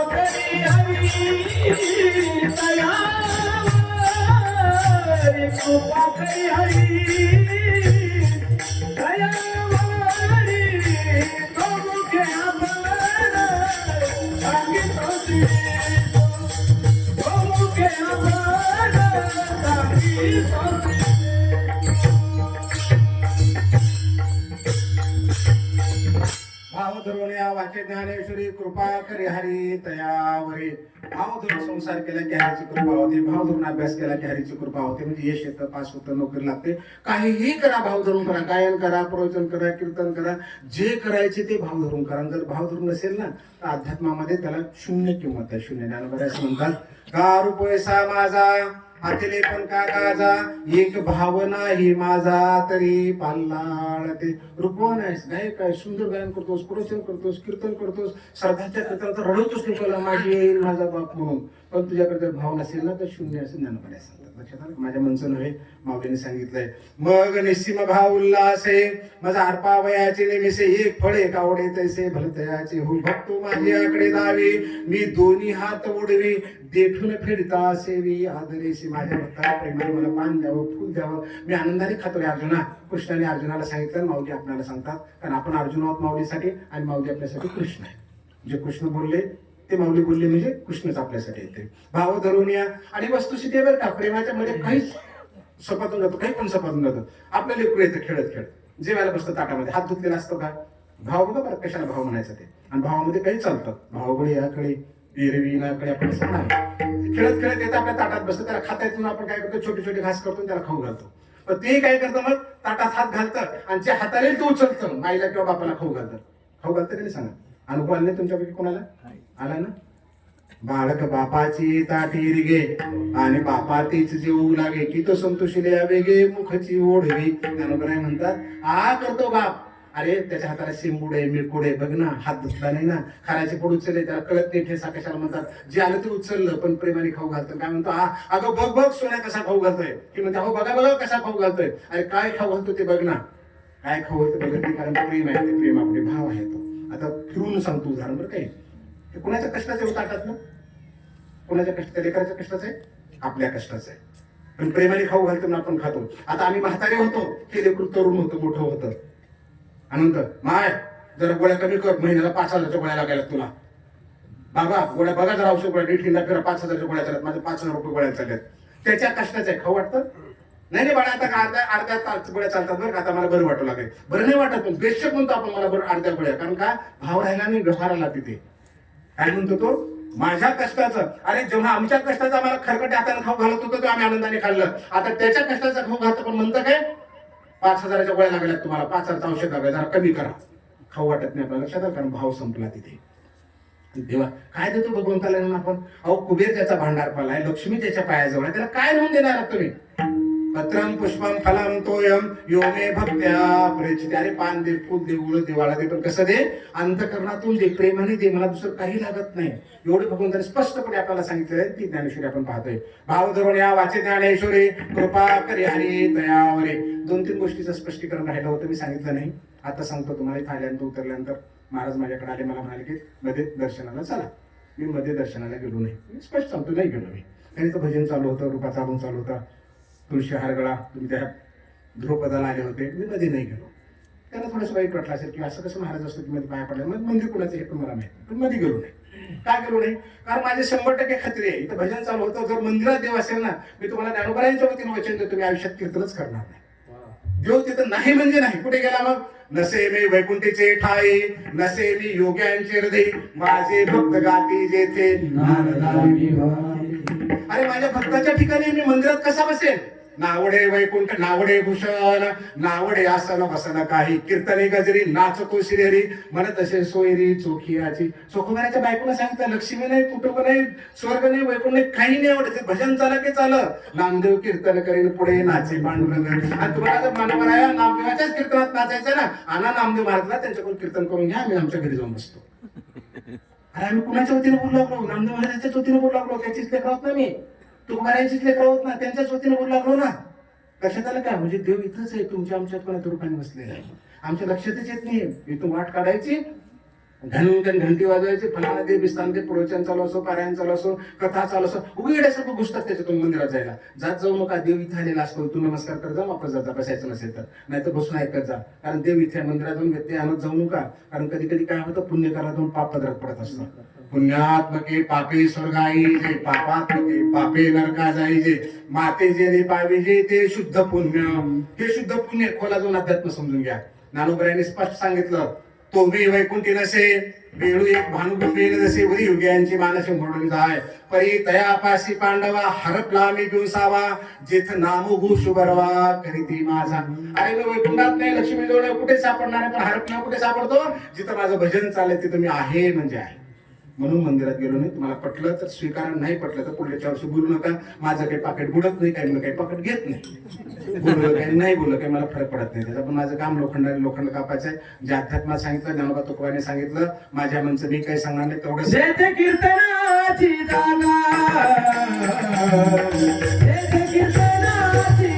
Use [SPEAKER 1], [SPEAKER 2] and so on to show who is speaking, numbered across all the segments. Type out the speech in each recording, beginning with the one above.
[SPEAKER 1] करी हरी दयावारी कृपा करी हरी दयावारी तो मुखे आपण सांगितले तो मुखे आपण सांगितले भाव धरून या वाचे ज्ञानेश्वरी कृपा करी हरी तयावरी. भाव धरून संसार केला की हरीची कृपा होते, भाव धरून अभ्यास केला की हरीची कृपा होते. म्हणजे यश येतं, पास होतं, नोकरी लागते. काहीही करा भाव धरून करा, गायन करा, प्रवचन करा, कीर्तन करा, जे करायचे ते भाव धरून करा. जर भाव धरून नसेल ना तर अध्यात्मामध्ये त्याला शून्य किंमत आहे. शून्य ज्ञानोबा असं म्हणतात, गारू पैसा माझा हातीले पण का गाजा, एक भावना ही माझा तरी पाल्लाळ. ते रूपवान आहेस, गायक आहे, सुंदर गायन करतोस, प्रवचन करतोस, कीर्तन करतोस, श्रद्धाच्या कीर्तनात रडवतोस लोकांना माझी येईल माझा बाप म्हणून. पण तुझ्याकडे भाव नसेल ना तर शून्य असं ज्ञानोबा सांगतात. लक्षात आलं? माझ्या मनचं नव्हे, माऊलीने सांगितलंय. मग निस्सीम भाव उल्लासे माझा अर्पावयाचे नेमिसे, एक फळे कावडे तैसे भलतयाचे हो. भक्तो माझ्याकडे दावे मी दोन्ही हात ओढवी, देठून फेडता सेवी आदरेशी. माझ्या भक्ताला प्रेमाने मला पान द्यावं, फुल द्यावं. मी आनंदाने खातो रे अर्जुना. कृष्णाने अर्जुनाला सांगितलं, माऊली आपल्याला सांगतात. कारण आपण अर्जुन आहोत माऊलीसाठी आणि माऊली आपल्यासाठी कृष्ण आहे. जे कृष्ण बोलले ते माऊली बोलले म्हणजे कृष्णच आपल्यासाठी येते. भाव धरून या. आणि वस्तुस्थिती बरं का, प्रेमाच्या मध्ये काहीच सपातून जातो, काही पण सपातून जातं. आपल्या लेकरू येतं खेळत खेळत, जेवायला बसतं ताटामध्ये, हात धुतलेला असतो का? भाव बघा बरं कशाला भाव म्हणायचं ते. आणि भावामध्ये काही चालतं, भावकडे याकडे एरवी नाकडे आपण असं नाही. खेळत खेळत येतं, आपल्या ताटात बसतं, त्याला खाता येत आपण काय करतो, छोटे छोटे घास करतो त्याला खाऊ घालतो. पण ते काय करतं मग, ताटात हात घालतं आणि जे हाताला तो उचलतं, आईला किंवा बापाला खाऊ घालतं. खाऊ घालतं का नाही सांगा? अनुभव आला नाही तुमच्यापैकी कोणाला? आला ना? बाळक बापाची ताटी रिगे आणि बापा तीच जेवू लागे, की तो संतोषीले वेगे मुखची ओढवी. ज्ञानोबा म्हणतात, आ करतो बाप, अरे त्याच्या हाताला शिंबूड आहे, मिरकुड आहे, बघ ना, हात धुतला नाही ना, खाण्याचे पोट उचलले, त्याला कळत नाही ठेसा कशाला म्हणतात. जे आलं ते उचललं, पण प्रेमाने खाऊ घालतं. काय म्हणतो, अगं बघ बघ सोन्या कसा खाऊ घालतोय, की म्हणते हो बघा बघा कसा खाऊ घालतोय. अरे काय खाऊ घालतो ते बघ ना, काय खाऊ घालतो बघत नाही, कारण प्रेम आहे ते, प्रेम आपले भाव आहे तो. आता फिरून सांगतो उदाहरण बरं. काही ते कुणाच्या कष्टाचं आहे ताटात ना, कुणाच्या कष्टाचं, लेकराच्या कष्टाचं आहे, आपल्या कष्टाचं आहे. पण प्रेमाने खाऊ घालतो ना आपण खातो. आता आम्ही म्हातारे होतो, हे लेकरू तरुण होतं, मोठं होतं. अनंत माय जरा गोळ्या कमी कर, महिन्याला 5,000च्या गोळ्या लागायला तुला. बाबा गोळ्या बघा जरा, औषध गोळ्या नीट फिरा, 5,000च्या गोळ्या चालत, माझ्या 5,000 रुपये गोळ्या चालल्यात. त्याच्या कष्टाचं आहे, खाऊ वाटतं? नाही नाही बाळा, आता अर्ध्या तास गोळ्या चालतात बरं, आता मला बरं वाटू लागेल. बरं नाही वाटत, पण बेशक म्हणतो आपण मला बरं अर्ध्या गोळ्या. कारण का भाव राहिला नाही, व्यवहाराला तिथे. काय म्हणतो तो, माझ्या कष्टाचं. अरे जेव्हा आमच्या कष्टाचा आम्हाला खरकटे हाताने खाऊ घालत होतो तो आम्ही आनंदाने खाल्लं. आता त्याच्या कष्टाचा खाऊ घालतो, पण म्हणतं काय 5,000च्या गोळ्या लागल्यात तुम्हाला, 5,000चं औषध लागलं, जरा कमी करा. खाऊ वाटत नाही आपल्याला, लक्षात आलं? कारण भाव संपला तिथे. देवा काय देतो भगवंताला आपण? अहो कुबेर त्याचा भांडार पालाय, लक्ष्मी त्याच्या पायाजवळ आहे, त्याला काय म्हणून देणार आहात तुम्ही? पत्रम पुष्पम फलम तोयम यो मे भक्त्या प्रयचित. अरे पान दे, फुल दे, उळ दे, वाळा दे, पण कसं दे? अंतःकरणातून दे, प्रेमाने दे, मला दुसरं काही लागत नाही. एवढे भगवंताने स्पष्टपणे आपल्याला सांगितलेलं आहे. ती ज्ञानेश्वरी आपण पाहतोय. भाव धरून या वाचे ज्ञानेश्वरी कृपा करी हरी दयावरे. 2-3 गोष्टीचं स्पष्टीकरण राहिलं होतं, मी सांगितलं नाही, आता सांगतो तुम्हाला. थायलंड उतरल्यानंतर महाराज माझ्याकडे आले, मला म्हणाले की मध्ये दर्शनाला चला. मी मध्ये दर्शनाला गेलो नाही, मी स्पष्ट सांगतो, नाही गेलो मी. त्यांचं भजन चालू होतं, रूपाचा चालून चालू होता, तुळशी हारगळा, तुम्ही त्या ध्रुपदाला आले होते, मी मध्ये नाही गेलो. त्यांना थोडंसं वाईट वाटलं असेल की असं कसं महाराज असतो की मध्ये पाया पडल्या, मग मंदिर कुणाचं हे पण मला माहिती, पण मध्ये गेलो नाही. काय गेलो नाही? कारण माझे 100% खात्री आहे, इथं भजन चालू होतं, जर मंदिरात देव असेल ना, मी तुम्हाला ज्ञानोबारायांच्या वतीने वचन देतो, तुम्ही आयुष्यात कीर्तनच करणार नाही. देव तिथं नाही म्हणजे नाही. कुठे गेला मग? नसे मी वैकुंठीचे ठाई, नसे मी योग्यांचे हृदय, माझे भक्त गाती जेथे. अरे माझ्या भक्ताच्या ठिकाणी मी मंदिरात कसा बसेल? नावडे वैकुंठ, नावडे भूषण, नावडे आसन बसन काही, कीर्तने गजरी, नाचतो श्रीहरी, म्हणत असे सोयरी चोखियाची. चोखोबाराच्या बायकोला सांगितलं, लक्ष्मी नाही, कुटुंब नाही, स्वर्ग नाही, वैकुंठ नाही, काही नाही आवडत. भजन चालं की चालं, नामदेव कीर्तन करेन पुढे नाचे पांडुरंग. आणि तुम्हाला जर मानवर आहे नामदेवाच्याच कीर्तनात नाचायचं ना, आणा नामदेव महाराजला, त्यांच्याकडून कीर्तन करून घ्या, आम्ही आमच्या घरी जाऊन बसतो. अरे आम्ही कुणाच्या वतीने बोलू लागलो? नामदेव महाराजाच्याच वतीने बोलू लागलो. त्याचीच लेकर आहोत ना, मी तुकोबारायांचीच लेकर आहोत ना, त्यांच्याच वतीने बोलू लागलो ना. लक्षात आलं का? म्हणजे देव इथंच आहे, तुमच्या आमच्यात कोणा रूपाने बसलेला आहे. आमच्या लक्षातच येत नाही. इथून वाट काढायची, घनघन घंटी वाजवायची, फलाना देव बिस्तान ते प्रवचन चालू असो, पारायण चालू असो, कथा चालू असो, उघड्यासारखं घुसतात त्याच्यातून मंदिरात जायला. जात जाऊ नका, देव इथे आलेला असतो, तू नमस्कार कर जा, वापस जाता बसायचं नसेल तर, नाही तर बसून ऐकत जा. कारण देव इथे मंदिरात जाऊन व्यत्यय आणत जाऊ नका. कारण कधी कधी काय होतं, पुण्य करायला जाऊन पाप पदरात पडत असतं. पुण्यात्मके पापे स्वर्गाई जे, पापात्मके पापे नरका जाईजे, माते जे रे पाविजे ते शुद्ध पुण्य. हे शुद्ध पुण्य खोला जाऊन अध्यात्म समजून घ्या. ज्ञानोबरायांनी स्पष्ट सांगितलं, तो मी वैकुंठी नसे वेळू एक भानुकुंभीन जसे वरी युग्यांची मानसे म्हणून जाय, परी तयापाशी पांडवा हरपला मी दिवसावा, जेथ नामो शुभरवा करीती माझा. अरे मी वैकुंठात नाही, लक्ष्मी जवळ कुठे सापडणार आहे, पण हरपला कुठे सापडतो, जिथं माझं भजन चाललंय तिथं मी आहे म्हणजे आहे. म्हणून मंदिरात गेलो नाही. तुम्हाला पटलं तर स्वीकार, नाही पटलं तर पुढल्या वर्षी बोलू नका. माझं काही पाकिट बुडत नाही, काही काही पाकिट घेत नाही. बोललं काही नाही बोललं काही मला फरक पडत नाही. त्याचं पण माझं काम लोखंड कापायचं आहे. जे अध्यात्मात सांगितलं, ज्ञानोबा तुकोबाने सांगितलं, माझ्या मनचं मी काही सांगणार नाही. तेवढं कीर्तनाची जागा, कीर्तनाची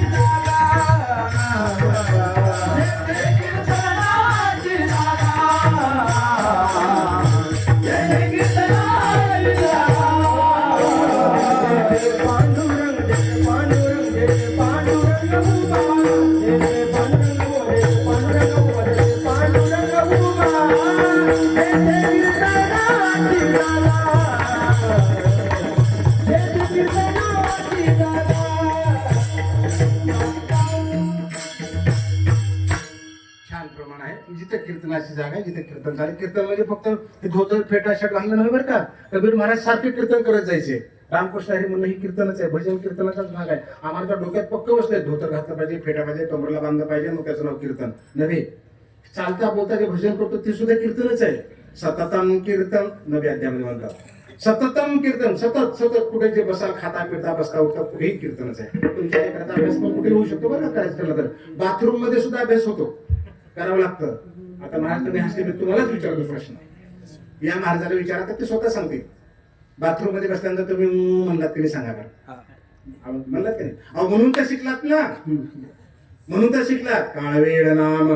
[SPEAKER 1] जिथे कीर्तनाची जागा आहे, जिथे कीर्तन झाले. कीर्तन म्हणजे फक्त धोतर फेटा शर्ट घालणं नाही बरं का. कबीर महाराज सारखे कीर्तन करत जायचे. रामकृष्ण हरी म्हणणं ही कीर्तनच आहे, भजन कीर्तनाचाच भाग आहे. आम्हाला तर डोक्यात पक्क बसलंय, धोतर घातलं पाहिजे, फेटा पाहिजे, कमरेला बांधलं पाहिजे, मग त्याचं नाव कीर्तन नव्हे. चालता बोलता जे भजन करतो ते सुद्धा कीर्तनच आहे. सततम कीर्तन नवी अध्यामध्ये म्हणतात. सततम कीर्तन, सतत सतत कुठे जे बसाल, खाता पिता बसता उठता कुठेही कीर्तनच आहे. तुमच्या लेकराचा अभ्यास पण कुठे होऊ शकतो बरं करायचं ठरलं तर. बाथरूम मध्ये सुद्धा अभ्यास होतो, करावं लागतं. आता महाराज तुम्ही हसले, मी तुम्हालाच विचारतो प्रश्न. या महाराजाला विचारा तर ते स्वतः सांगतील. बाथरूम मध्ये बसल्यानंतर तुम्ही म्हणलात की नाही सांगा बरं. म्हणलात की नाही? अहो म्हणून तर शिकलात ना, म्हणून तर शिकलात. काळवेळ नाम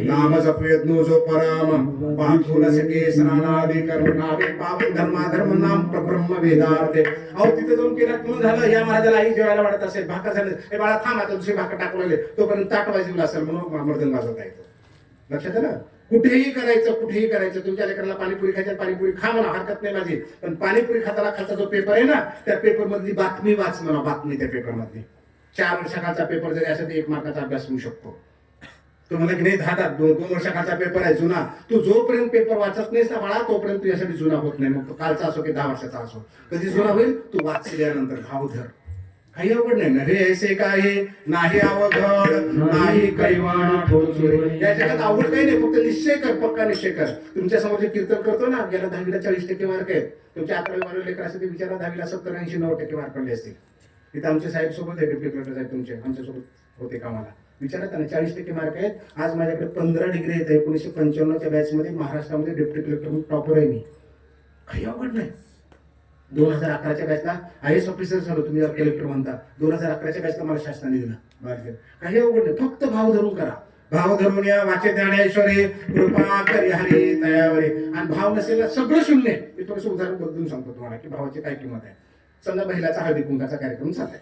[SPEAKER 1] नाम जपयत नो जो पराम, पाथुला सके स्नानादि करुणावे पावन धर्म नाम ब्रह्म वेदार्थे. अहो तिथे जाऊन केलं म्हणून झालं. या महाराजाला आई जेवायला वाटत असेल, भाकर झाले, हे बाळा थांब आता दुसरी भाकर टाकू लागले, तोपर्यंत ताट वाजवलं असेल म्हणून मर्दन वाजवता येतो. लक्षात आलं? कुठेही करायचं, कुठेही करायचं. तुमच्या लेकराला पाणीपुरी खायची, पाणीपुरी खा म्हणा, हरकत नाही माझी. पण पाणीपुरी खाताना खालचा जो पेपर आहे ना, त्या पेपर मधली बातमी वाच म्हणा, बातमी त्या पेपर मधली. 4 वर्षाखालचा पेपर जरी असेल तर 1 मार्काचा अभ्यास होऊ शकतो. तो म्हणा की नाही 2 वर्षाखालचा पेपर आहे जुना, तू जोपर्यंत पेपर वाचत नाहीस ना बाळा, तोपर्यंत तुझ्यासाठी जुना होत नाही. मग तो कालचा असो की 10 वर्षाचा असो, कधी जुना होईल तू वाचल्यानंतर. भाव धर, काही अवघड नाही. नव्हे ऐसे काही नाही अवघड, नाही कैवाण. या जगात अवघड काही नाही, फक्त निश्चय कर, पक्का निश्चय कर. तुमच्या समोर जे कीर्तन करतो ना, गेला 10वीला 40% मार्क आहेत. तुमच्या 11वी लेकर असेल ते विचारा, 10वीला 70, 80, 90% मार्क पडले असतील. तिथे आमचे साहेब सोबत आहे, डिप्टी कलेक्टर साहेब तुमचे आमच्यासोबत होते कामाला. विचारा त्यांना 40% मार्क आहेत. आज माझ्याकडे 15 डिग्री आहेत. 1995च्या बॅच मध्ये महाराष्ट्रामध्ये डिप्टी कलेक्टर टॉपर आहे मी. काही अवघड नाही. 2011च्या बॅचला IAS ऑफिसर झालो, तुम्ही कलेक्टर म्हणता. 2011च्या बॅचला मला शासनाने दिलं. काही अवघड नाही, फक्त भाव धरून करा. भाव धरून या वाचे ज्ञानेश्वरी कृपा करी हरी तयावरी. आणि भाव नसेल सगळं शून्य. मी थोडंसं उदाहरण बदलून सांगतो तुम्हाला की भावाची काय किंमत आहे. समजा महिलाचा हळदी कुंकाचा कार्यक्रम चाललाय,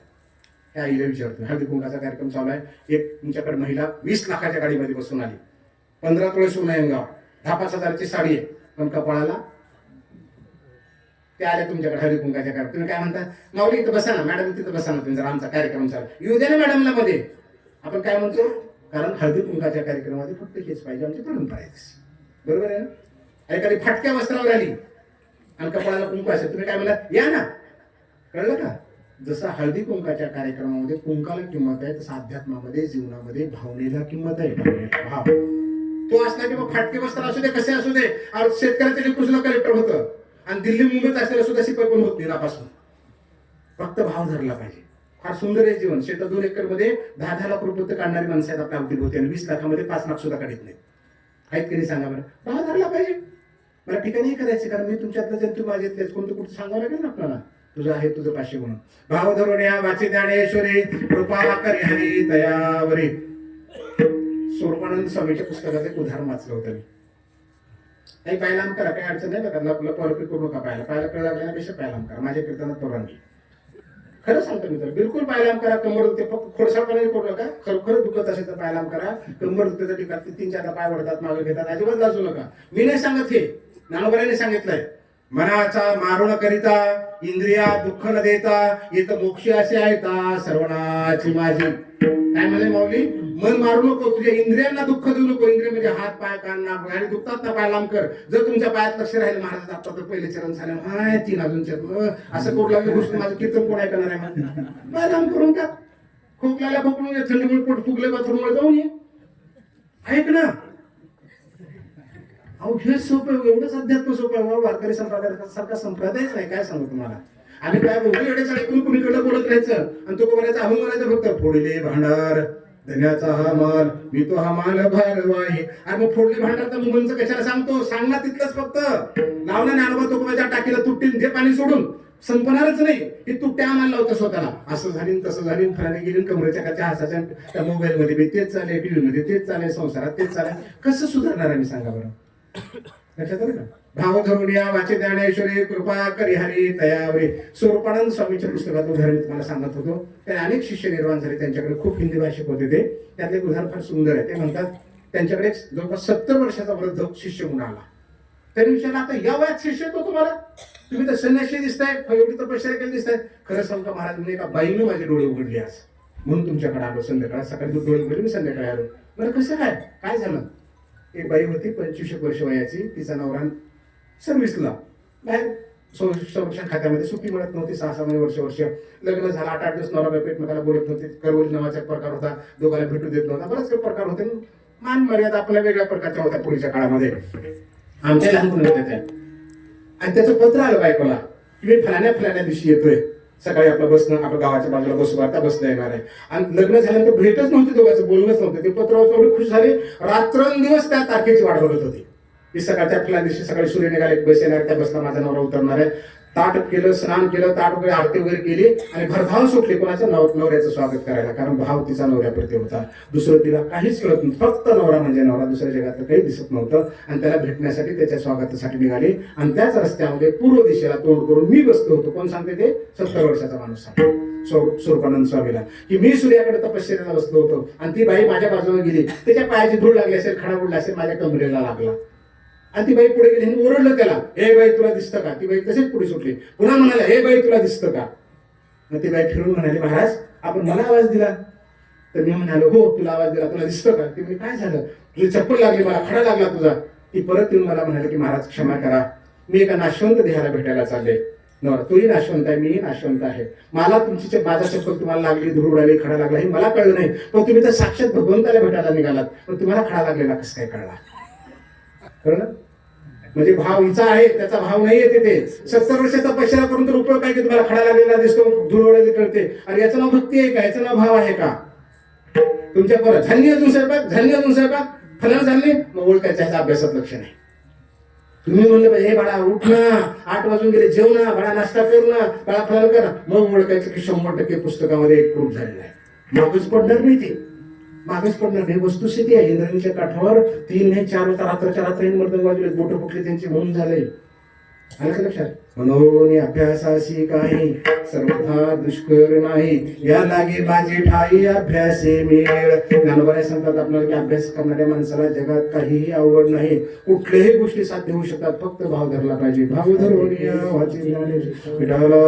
[SPEAKER 1] त्या आईला विचारतो, हळदी कुंकाचा कार्यक्रम चालू आहे. एक तुमच्याकडे महिला 20 लाखाच्या गाडीमध्ये बसून आली, 15 तोळे सोनं आहे अंगावर, 10-5 हजाराची साडी आहे, पण कपाळाला ते आले तुमच्याकडे हळदी कुंकाच्या कार्यक्रम. तुम्ही काय म्हणता, माऊली इथं बसा ना, मॅडम तिथं बसा ना, तुम्ही जर आमचा कार्यक्रम चालू येऊ द्या ना मॅडमला मध्ये. आपण काय म्हणतो, कारण हळदी कुंकाच्या कार्यक्रमामध्ये फक्त हेच पाहिजे, आमची परंपरा आहे, बरोबर आहे ना. एखादी फाटक्या वस्त्रावर आली आणि कपाळाला कुंकू असेल, तुम्ही काय म्हणा, या ना. कळलं का? जसं हळदी कुंकाच्या कार्यक्रमामध्ये कुंकाला किंमत आहे, तसं अध्यात्मामध्ये जीवनामध्ये भावनेला किंमत आहे. भाव तो असला की मग फाटके वस्त्र असू दे, कसे असू दे. शेतकऱ्याच्या लेकरूला कलेक्टर होतं आणि दिल्ली मुंबईत असलेला सुद्धा शिपाई पण होत नाही नापासून. फक्त भाव धरला पाहिजे. फार सुंदर आहे जीवन. शेतात 2 एकर मध्ये 10-10 लाख रुपये काढणारी माणसं आहेत आपल्या अवतीभोवती, आणि 20 लाखामध्ये 5 लाख सुद्धा काढत नाहीत. आहेत की नाही सांगा बरं. भाव धरला पाहिजे. मला ठिकाणी करायचे, कारण मी तुमच्यातलं जर तू माझ्यातलेच कोणतं कुठं सांगावं लागेल ना आपल्याला, तुझं आहे तुझं पाचशे म्हणून. भाव धरून या वाचे ज्ञानेश्वरी कृपा करी हरी दयावरी. स्वरूपानंद स्वामीच्या पुस्तकात एक उदाहरण वाचलं होतं मी. काही पायलाम करा, काही अडचण नाही बघा, आपलं परफेक्ट करू नका. पायला कळ लागल्यापेक्षा पायलाम करा. माझ्या कीर्तनात परवानगी, खरं सांगतो मी तर. बिलकुल पायलाम करा. कंबर दुखते फक्त खोडसाळपणे करू नका. खरोखर दुखत असेल तर पायलाम करा. कंबर दुखते ठिकाण 3-4 पाय वडतात, मागे घेतात, अजिबात लाजू नका. मी नाही सांगत, हे ज्ञानोबाने सांगितलंय. मनाचा मारून करिता इंद्रिया दुःख न देता येत मोक्ष असे आहे सर्वनाची माझी. काय म्हणे माऊली? मन मारू नको, तुझ्या इंद्रियांना दुःख देऊ नको. इंद्रिय म्हणजे हात, पाय, कान, नाक आणि दुखतात ना, पाय लांब कर. जर तुमच्या पायात लक्ष राहील, महाराज आता तर पहिले चरण झाले, हाय 3 अजून चरण, असं करू लागले गोष्ट, माझं कीर्तन कोण ऐकणार आहे? पाय लांब करून टाक. खोकल्याला खोकलून ये, थंडीमुळे पोट फुगले, बाथरूमवर जाऊन ये, ऐक ना. अहो हे सोपं, एवढंच अध्यात्म सोपं आहे. वारकरी संप्रदायासारखा संप्रदायच नाही. काय सांगू तुम्हाला? आम्ही काय बघू, एवढ्याच ऐकून कुणीकडे बोलत राहायचं आणि तो म्हणायचा, अहो म्हणायचं फक्त, फोडले भांडार धन्याचा हा माल, मी तो हा माल भारवाही. आणि मग फोडले भांडार तर मुलांचं कशाला सांगतो? सांग ना तिथलंच फक्त. लावला ना अनुभव, तो माझ्या टाकीला तुटतील, जे पाणी सोडून संपणारच नाही. हे तुट्ट्या आम्हाला लावतं स्वतःला. असं झाली तसं झाली, फराने गेली, कमरेच्या काच्या हासाच्या, त्या मोबाईल मध्ये तेच चालेल, टीव्ही मध्ये तेच चालेल, संसारात तेच चालेल. कसं सुधारणार आहे मी सांगा बरं? लक्षात आलं का? भाव धरून या वाचे ज्ञानेश्वरी कृपा करी हरी तयावरी. स्वरूपानंद स्वामीच्या पुस्तकात उदाहरण तुम्हाला सांगत होतो. त्याने अनेक शिष्य निर्माण झाले. त्यांच्याकडे खूप हिंदी भाषिक होते ते. त्यातले एक उदाहरण फार सुंदर आहे. ते म्हणतात, त्यांच्याकडे जवळपास 70 वर्षाचा वृद्ध शिष्य म्हणून आला. त्यांनी विचारलं, आता या वयात शिष्य येतो तुम्हाला? तुम्ही तर संन्यासी दिसताय, एवढी तपश्चर्या केली दिसताय. खरं सांगतो महाराज, म्हणजे एका बाईनं माझे डोळे उघडले आज, म्हणून तुमच्याकडे आलो. संध्याकाळ सकाळी डोळे उघडले, मी संध्याकाळी आलो. बरं कसं काय? काय झालं? एक बाई होती 25 वर्ष वयाची. तिचा नवरा सर्व्हिसला बाहेर संरक्षण खात्यामध्ये, सुट्टी मिळत नव्हती. 6-6 वर्ष लग्न झालं. 8-8 दिवस नवरा बायको एकमेकाला बोलत नव्हते. करवली नावाचा एक प्रकार होता, दोघांना भेटू देत नव्हता. बरेच काही प्रकार होते. मान मर्यादा आपल्या वेगळ्या प्रकारच्या होत्या पूर्वीच्या काळामध्ये. आमच्या लहानपणी होत्या त्या. आणि त्याचं पत्र आलं बायकोला, की फलाण्या दिवशी येतोय, सकाळी आपलं बसणं, आपल्या गावाच्या बाजूला बसवार्ता बसला येणार आहे. आणि लग्न झाल्यानंतर भेटच नव्हती, दोघांचं बोलणंच नव्हतं. ते पत्र एवढे खुश झाले, रात्रंदिवस त्या तारखेची वाट बघत होती. की सकाळच्या फुला दिवशी सकाळी सूर्य निघाले, बस येणार, त्या बसला माझा नवरा उतरणार आहे. ताट केलं, स्नान केलं, ताट वगैरे आरती वगैरे केली आणि भरधाव सुटली कोणाचं? नवऱ्याचं स्वागत करायला. कारण भाव तिचा नवऱ्याप्रती होता. दुसरं तिला काहीच कळत नव्हतं, फक्त नवरा म्हणजे नवरा, दुसऱ्या जगात काही दिसत नव्हतं. आणि त्याला भेटण्यासाठी, त्याच्या स्वागतासाठी निघाली. आणि त्याच रस्त्यामध्ये पूर्व दिशेला तोंड करून मी बसलो होतो. कोण सांगते ते? 70 वर्षाचा माणूस सांगतो स्वरूपानंद स्वामीला, की मी सूर्याकडे तपश्चर्याला बसलो होतो आणि ती बाई माझ्या बाजूला गेली. त्याच्या पायाची धूळ लागली असेल, खडा उडला असेल, माझ्या कमरेला लागला. आणि ती बाई पुढे गेली, ओरडलं त्याला, हे बाई तुला दिसतं का? ती बाई तशीच पुढे सुटली. पुन्हा म्हणाला, हे बाई तुला दिसतं का? मग ती बाई फिरून म्हणाली, महाराज आपण मला आवाज दिला? तर मी म्हणालो, हो तुला आवाज दिला, तुला दिसतं का? ती म्हणे, काय झालं? तुझी चप्पल लागली, मला खडा लागला तुझा. ती परत येऊन मला म्हणाले की महाराज क्षमा करा, मी एका नाशवंत देहाला भेटायला चालले. तोही नाशवंत आहे, मीही नाशवंत आहे. मला तुमची माझा चप्पल तुम्हाला लागली, धूळ उडाली, खडा लागला हे मला कळलं नाही. पण तुम्ही तर साक्षात भगवंताला भेटायला निघालात, पण तुम्हाला खडा लागलेला कसं काय कळला? कळलं? म्हणजे भाव हिचा आहे, त्याचा भाव नाही येते. ते 70 वर्षाचा तपश्चर्या करून तर उपयोग काय की तुम्हाला खडा लागलेला दिसतो, धूळ उडालेली कळते. आणि याचं नाव भक्ती आहे का? याचं नाव भाव आहे का? तुमच्या परत झाली अजून स्वयंपाक फलन झाली, मग ओळखायचं ह्याचा अभ्यासात लक्ष नाही. तुम्ही म्हणलं हे बाळा उठ ना, 8 वाजून गेले, जेव ना बाळा, नाश्ता कर ना बाळा, फलन कर, मग ओळखायचं की 100% पुस्तकामध्ये एक प्रूफ झालेला आहे. मागच पडणार नाही ते, मागच पडणार नाही. वस्तुस्थिती आहे. इंद्रायणीच्या काठावर 3 नाही 4 होता, रात्रच्या रात्री मर्दन वाजले, बोट फुटले त्यांचे, म्हणून झाले. आलं का लक्षात? म्हणून अभ्यासाशी काही सर्वथा दुष्कर नाही, या लागे माझी ठाई अभ्यासे मेळ. ज्ञानोबा सांगतात आपल्याला की अभ्यास करणाऱ्या माणसाला जगात काहीही अवघड नाही, कुठल्याही गोष्टी साध्य होऊ शकतात, फक्त भाव धरला पाहिजे. भाव धरून विठाला